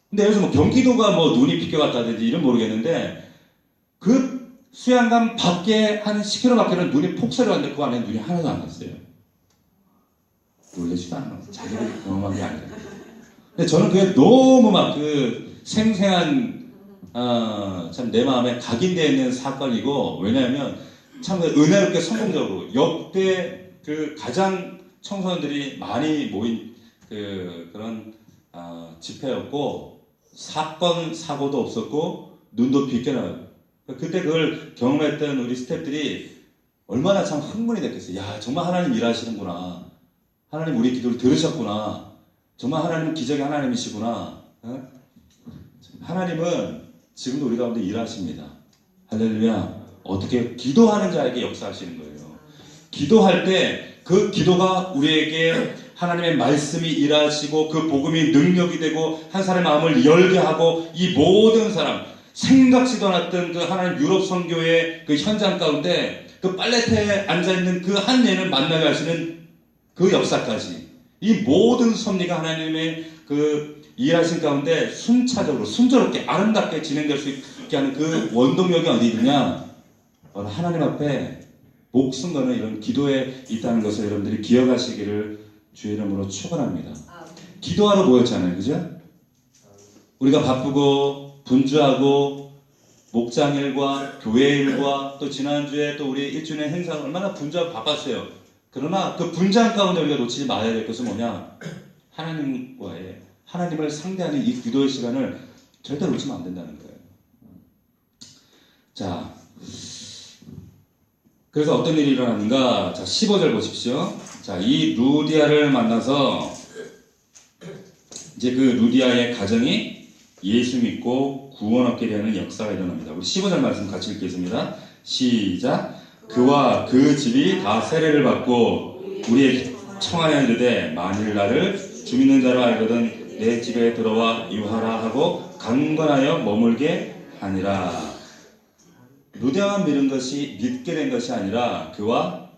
근데 여기서 뭐 경기도가 뭐 눈이 비껴갔다든지 이런 모르겠는데 그 수양관 밖에 한 10km밖에는 눈이 폭설이 왔는데 그 안에 눈이 하나도 안 왔어요. 놀라지도 않아. 자기들이 경험한 게 아니라. 근데 저는 그게 너무 막 그 생생한 참 내 마음에 각인되어 있는 사건이고, 왜냐하면 참 은혜롭게 성공적으로 역대 그 가장 청소년들이 많이 모인 그런 집회였고, 사건 사고도 없었고 눈도 비껴나요. 그때 그걸 경험했던 우리 스태프들이 얼마나 참 흥분이 됐겠어요. 야, 정말 하나님 일하시는구나. 하나님 우리 기도를 들으셨구나. 정말 하나님은 기적의 하나님이시구나. 하나님은 지금도 우리 가운데 일하십니다. 할렐루야. 어떻게 기도하는 자에게 역사하시는 거예요. 기도할 때 그 기도가 우리에게 하나님의 말씀이 일하시고 그 복음이 능력이 되고 한 사람의 마음을 열게 하고, 이 모든 사람, 생각지도 않았던 그 하나님 유럽 선교의 그 현장 가운데 그 빨래터에 앉아있는 그 한 예를 만나게 하시는 그 역사까지, 이 모든 섭리가 하나님의 그 일하신 가운데 순차적으로 순조롭게 아름답게 진행될 수 있게 하는 그 원동력이 어디 있느냐? 바로 하나님 앞에 목숨 거는 이런 기도에 있다는 것을 여러분들이 기억하시기를 주의 이름으로 축원합니다. 기도하러 모였잖아요, 그죠? 우리가 바쁘고 분주하고 목장 일과 교회 일과 또 지난주에 또 우리 1주년 행사 얼마나 분주하고 바빴어요. 그러나 그 분주한 가운데 우리가 놓치지 말아야 될 것은 뭐냐? 하나님을 상대하는 이 기도의 시간을 절대 놓치면 안 된다는 거예요. 자, 그래서 어떤 일이 일어났는가? 자, 15절 보십시오. 자, 이 루디아를 만나서 이제 그 루디아의 가정이 예수 믿고 구원 얻게 되는 역사가 일어납니다. 우리 15절 말씀 같이 읽겠습니다. 시작. 그와 그 집이 다 세례를 받고 우리의 청하여 이르되 만일 나를 주 믿는 자로 알거든 내 집에 들어와 유하라 하고 강건하여 머물게 하니라. 루디아만 믿게 된 것이 아니라 그와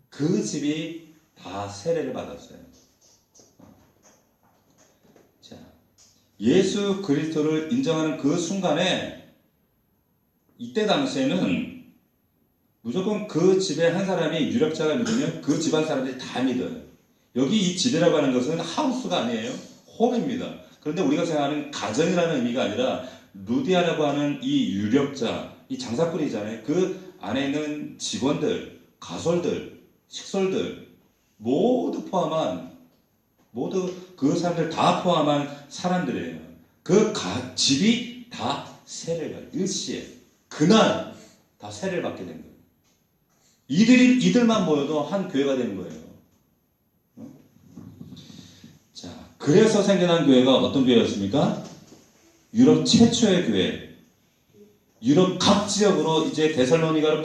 그 집이 다 세례를 받았어요. 자, 예수 그리스도를 인정하는 그 순간에, 이때 당시에는 무조건 그 집에 한 사람이 유력자가 믿으면 그 집안 사람들이 다 믿어요. 여기 이 집이라고 하는 것은 하우스가 아니에요. 홈입니다. 그런데 우리가 생각하는 가정이라는 의미가 아니라 루디아라고 하는 이 유력자, 이 장사꾼이잖아요. 그 안에 있는 직원들, 가솔들, 식솔들 모두 그 사람들 다 포함한 사람들이에요. 그 집이 다 세례를 받아요. 일시에 그날 다 세례를 받게 된 거예요. 이들만 모여도 한 교회가 되는 거예요. 자, 그래서 생겨난 교회가 어떤 교회였습니까? 유럽 최초의 교회. 유럽 각 지역으로 이제 데살로니가로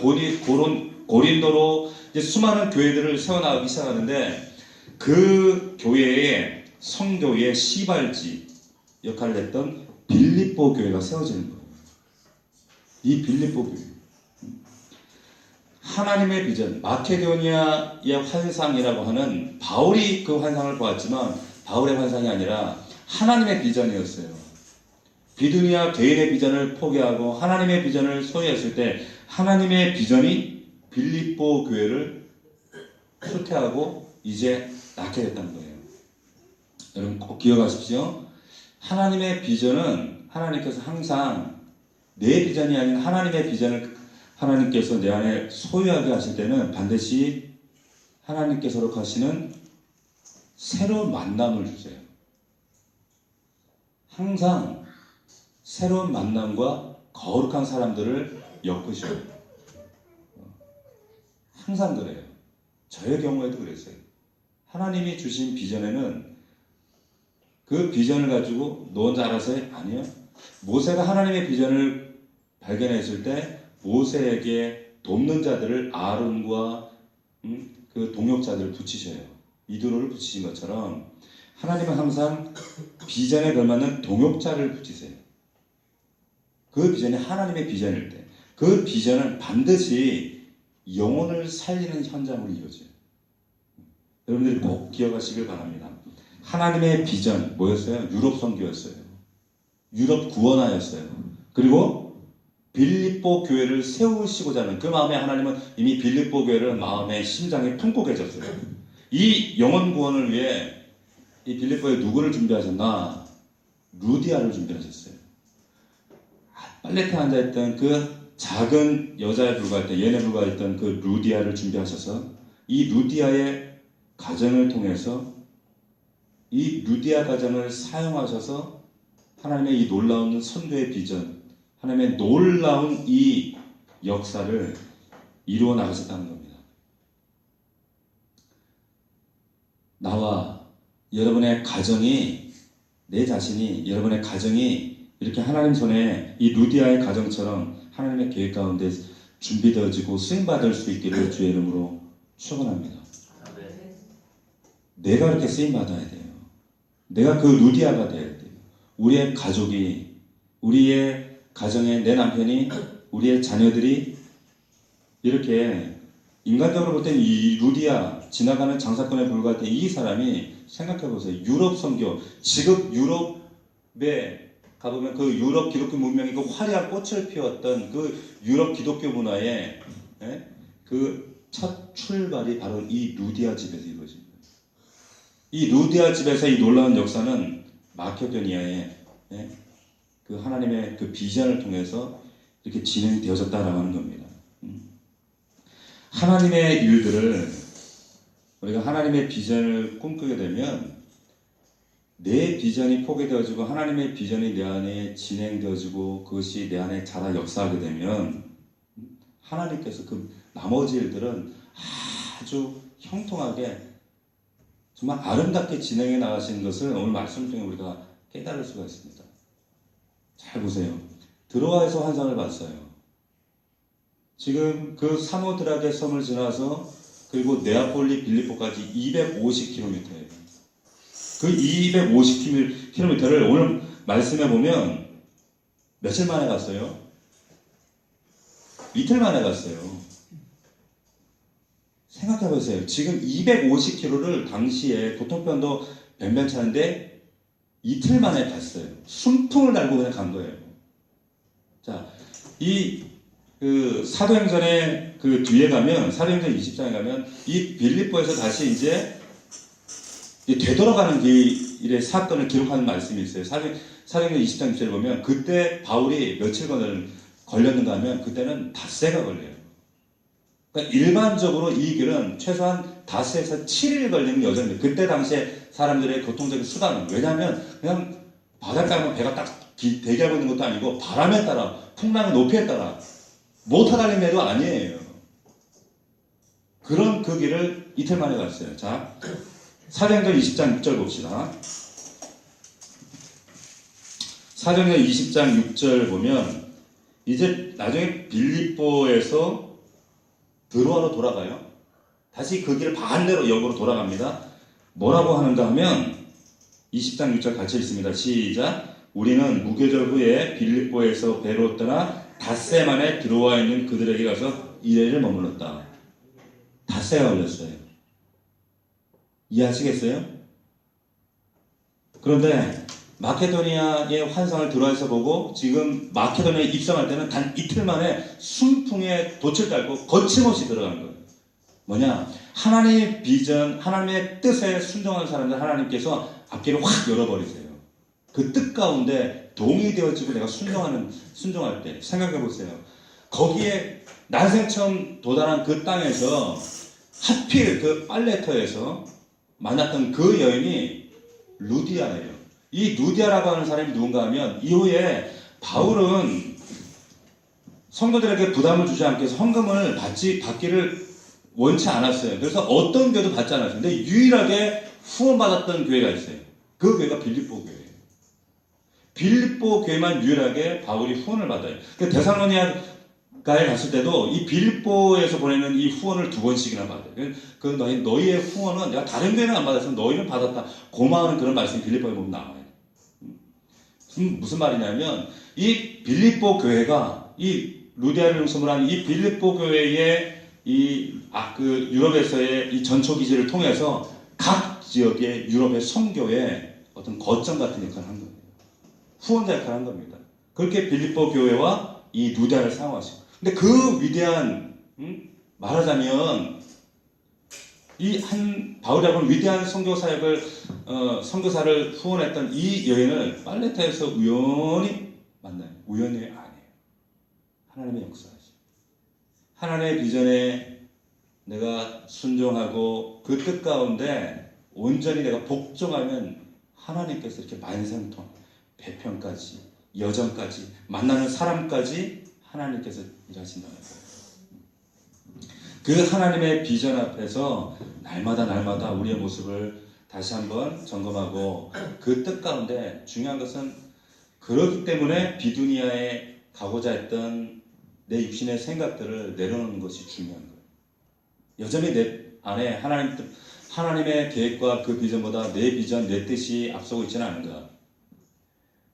고린도로 이제 수많은 교회들을 세워나가기 시작하는데, 그 교회의 성교의 시발지 역할을 했던 빌립보 교회가 세워지는 거예요. 이 빌립보 교회. 하나님의 비전, 마케도니아의 환상이라고 하는, 바울이 그 환상을 보았지만 바울의 환상이 아니라 하나님의 비전이었어요. 비두니아 개인의 비전을 포기하고 하나님의 비전을 소유했을 때 하나님의 비전이 빌립보 교회를 후퇴하고 이제 낳게 됐다는 거예요. 여러분 꼭 기억하십시오. 하나님의 비전은 하나님께서 항상 내 비전이 아닌 하나님의 비전을 하나님께서 내 안에 소유하게 하실 때는 반드시 하나님께서 하시는 새로운 만남을 주세요. 항상 새로운 만남과 거룩한 사람들을 엮으셔요. 항상 그래요. 저의 경우에도 그랬어요. 하나님이 주신 비전에는 그 비전을 가지고 너 혼자 알아서 해? 아니요. 모세가 하나님의 비전을 발견했을 때 모세에게 돕는 자들을 아론과 그 동역자들을 붙이셔요. 이두로를 붙이신 것처럼 하나님은 항상 비전에 걸맞는 동역자를 붙이세요. 그 비전이 하나님의 비전일 때 그 비전은 반드시 영혼을 살리는 현장으로 이루어져요. 여러분들이 꼭 기억하시길 바랍니다. 하나님의 비전 뭐였어요? 유럽 선교였어요. 유럽 구원하였어요. 그리고 빌립보 교회를 세우시고자 하는 그 마음에 하나님은 이미 빌립보 교회를 마음의 심장에 품고 계셨어요. 이 영혼 구원을 위해 이 빌립보에 누구를 준비하셨나? 루디아를 준비하셨어요. 빨래터에 앉아있던 그 작은 여자에 불과했던 얘네 불과했던 그 루디아를 준비하셔서 이 루디아의 가정을 통해서 이 루디아 가정을 사용하셔서 하나님의 이 놀라운 선교의 비전, 하나님의 놀라운 이 역사를 이루어 나가셨다는 겁니다. 나와 여러분의 가정이, 내 자신이, 여러분의 가정이 이렇게 하나님 손에 이 루디아의 가정처럼 하나님의 계획 가운데 준비되어지고 쓰임받을 수 있기를 주의 이름으로 축원합니다. 내가 그렇게 쓰임받아야 돼요. 내가 그 루디아가 돼야 돼요. 우리의 가족이, 우리의 가정에 내 남편이, 우리의 자녀들이 이렇게 인간적으로 볼 때는 이 루디아, 지나가는 장사꾼에 불과할 때 이 사람이 생각해보세요. 유럽 선교, 지금 유럽에 가보면 그 유럽 기독교 문명이 그 화려한 꽃을 피웠던 그 유럽 기독교 문화의 그 첫 출발이 바로 이 루디아 집에서 이루어진 거예요. 이 루디아 집에서 이 놀라운 역사는 마케도니아의 그 하나님의 그 비전을 통해서 이렇게 진행되어졌다라고 하는 겁니다. 하나님의 일들을 우리가 하나님의 비전을 꿈꾸게 되면 내 비전이 포기되어지고 하나님의 비전이 내 안에 진행되어지고 그것이 내 안에 자라 역사하게 되면 하나님께서 그 나머지 일들은 아주 형통하게 정말 아름답게 진행해 나가시는 것을 오늘 말씀 중에 우리가 깨달을 수가 있습니다. 잘 보세요. 드로아에서 환상을 봤어요. 지금 그 사모드락의 섬을 지나서 그리고 네아폴리 빌립보까지 250km예요. 그 250km를 오늘 말씀해 보면 며칠 만에 갔어요? 이틀 만에 갔어요. 생각해 보세요. 지금 250km를 당시에 교통편도 변변찮은데 이틀 만에 갔어요. 순풍을 달고 그냥 간 거예요. 자, 그 사도행전의 그 뒤에 가면, 사도행전 20장에 가면 이 빌립보에서 다시 이제 되돌아가는 길의 사건을 기록하는 말씀이 있어요. 사도행전 20장 6절에 보면 그때 바울이 며칠 걸렸는가 하면 그때는 닷새가 걸려요. 그러니까 일반적으로 이 길은 최소한 닷새에서 7일 걸리는 여정입니다. 그때 당시에 사람들의 교통적인 수단은, 왜냐하면 그냥 바닷가에 가면 배가 딱 대기하고 있는 것도 아니고 바람에 따라, 풍랑의 높이에 따라 모터 달린 배도 아니에요. 그런 그 길을 이틀 만에 갔어요. 자, 사도행전 20장 6절 봅시다. 사도행전 20장 6절 보면 이제 나중에 빌립보에서 드로아로 돌아가요. 다시 그 길을 반대로 역으로 돌아갑니다. 뭐라고 하는가 하면 20장 6절 같이 있습니다. 시작. 우리는 무교절 후에 빌립보에서 배로 떠나 닷새 만에 드로아에 있는 그들에게 가서 이래를 머물렀다. 닷새가 걸렸어요. 이해하시겠어요? 그런데 마케도니아의 환상을 드로아에서 보고 지금 마케도니아에 입성할 때는 단 이틀 만에 순풍에 돛을 달고 거침없이 들어간 거예요. 뭐냐? 하나님의 비전, 하나님의 뜻에 순종하는 사람들 하나님께서 앞길을 확 열어버리세요. 그 뜻 가운데 동의되어지고 내가 순종할 때 생각해 보세요. 거기에 난생 처음 도달한 그 땅에서 하필 그 빨레터에서 만났던 그 여인이 루디아예요. 이 루디아라고 하는 사람이 누군가 하면 이후에 바울은 성도들에게 부담을 주지 않기 위해서 헌금을 받기를 원치 않았어요. 그래서 어떤 교회도 받지 않았어요. 근데 유일하게 후원받았던 교회가 있어요. 그 교회가 빌립보 교회예요. 빌립보 교회만 유일하게 바울이 후원을 받아요. 데살로니가에 갔을 때도 이 빌립보에서 보내는 이 후원을 2번씩이나 받아요. 그 너희의 후원은 내가 다른 교회는 안 받았으면 너희는 받았다. 고마워하는 그런 말씀이 빌립보에 보면 나와요. 무슨 말이냐면 이 빌립보 교회가 이 루디아를 중심으로 한 이 빌립보 교회의 그 유럽에서의 이 전초 기지를 통해서 각 지역의 유럽의 선교에 어떤 거점 같은 역할을 한 거예요. 후원자 역할을 한 겁니다. 그렇게 빌립보 교회와 이 루디아를 사용하시고, 근데 그 위대한 말하자면 이 바울이라고는 위대한 선교 사역을 선교사를 후원했던 이 여인을 팔레타에서 우연히 만나요. 우연이 아니에요. 하나님의 역사죠. 하나님의 비전에 내가 순종하고 그 뜻 가운데 온전히 내가 복종하면 하나님께서 이렇게 만생통, 배편까지, 여정까지, 만나는 사람까지 하나님께서 일하신다는 거예요. 그 하나님의 비전 앞에서 날마다 우리의 모습을 다시 한번 점검하고 그 뜻 가운데 중요한 것은 그렇기 때문에 비두니아에 가고자 했던 내 육신의 생각들을 내려놓는 것이 중요한 거예요. 여전히 내 안에 하나님의 계획과 그 비전보다 내 비전, 내 뜻이 앞서고 있지는 않은가.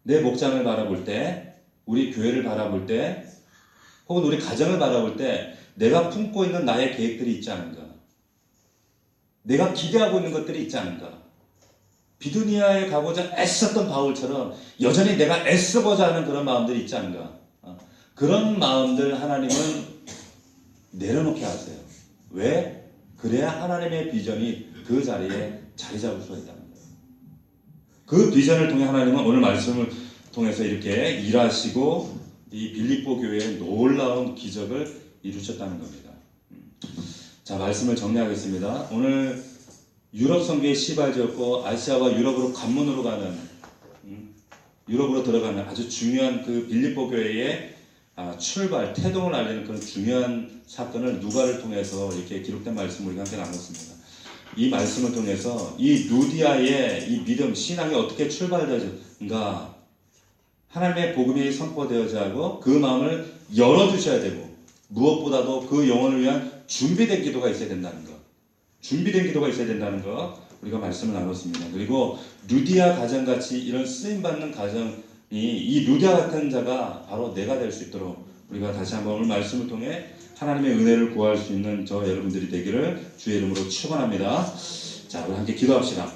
내 목장을 바라볼 때, 우리 교회를 바라볼 때, 혹은 우리 가정을 바라볼 때 내가 품고 있는 나의 계획들이 있지 않은가? 내가 기대하고 있는 것들이 있지 않은가? 비두니아에 가고자 애썼던 바울처럼 여전히 내가 애써보자 하는 그런 마음들이 있지 않은가? 그런 마음들 하나님은 내려놓게 하세요. 왜? 그래야 하나님의 비전이 그 자리에 자리 잡을 수가 있다는 거예요. 그 비전을 통해 하나님은 오늘 말씀을 통해서 이렇게 일하시고 이 빌립보 교회의 놀라운 기적을 이루셨다는 겁니다. 자, 말씀을 정리하겠습니다. 오늘 유럽 선교의 시발지였고 아시아와 유럽으로 관문으로 가는 유럽으로 들어가는 아주 중요한 그 빌립보 교회의 출발, 태동을 알리는 그런 중요한 사건을 누가를 통해서 이렇게 기록된 말씀을 우리가 함께 나눴습니다. 이 말씀을 통해서 이 루디아의 이 믿음, 신앙이 어떻게 출발되는가, 하나님의 복음이 선포되어야 하고 그 마음을 열어주셔야 되고 무엇보다도 그 영혼을 위한 준비된 기도가 있어야 된다는 것, 준비된 기도가 있어야 된다는 것 우리가 말씀을 나눴습니다. 그리고 루디아 가정같이 이런 쓰임받는 가정이 이 루디아 같은 자가 바로 내가 될 수 있도록 우리가 다시 한번 오늘 말씀을 통해 하나님의 은혜를 구할 수 있는 저 여러분들이 되기를 주의 이름으로 축원합니다. 자, 우리 함께 기도합시다.